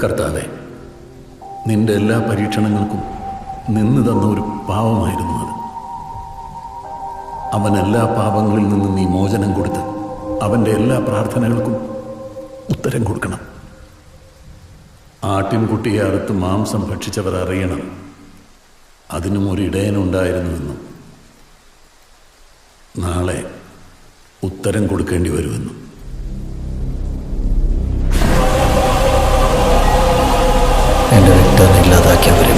കർത്താവേ, നിന്റെ എല്ലാ പരീക്ഷണങ്ങൾക്കും നിന്ന് തന്ന ഒരു പാവമായിരുന്നു അത്. അവൻ എല്ലാ പാപങ്ങളിൽ നിന്നും നീ മോചനം കൊടുത്ത് അവൻ്റെ എല്ലാ പ്രാർത്ഥനകൾക്കും ഉത്തരം കൊടുക്കണം. ആട്ടിൻകുട്ടിയെ അറുത്ത് മാംസം ഭക്ഷിച്ചവർ അറിയണം അതിനും ഒരു ഇടയനുണ്ടായിരുന്നുവെന്നും നാളെ ഉത്തരം കൊടുക്കേണ്ടി വരുമെന്നും. എൻ്റെ വ്യക്തത ഇല്ലാതാക്കിയവരെ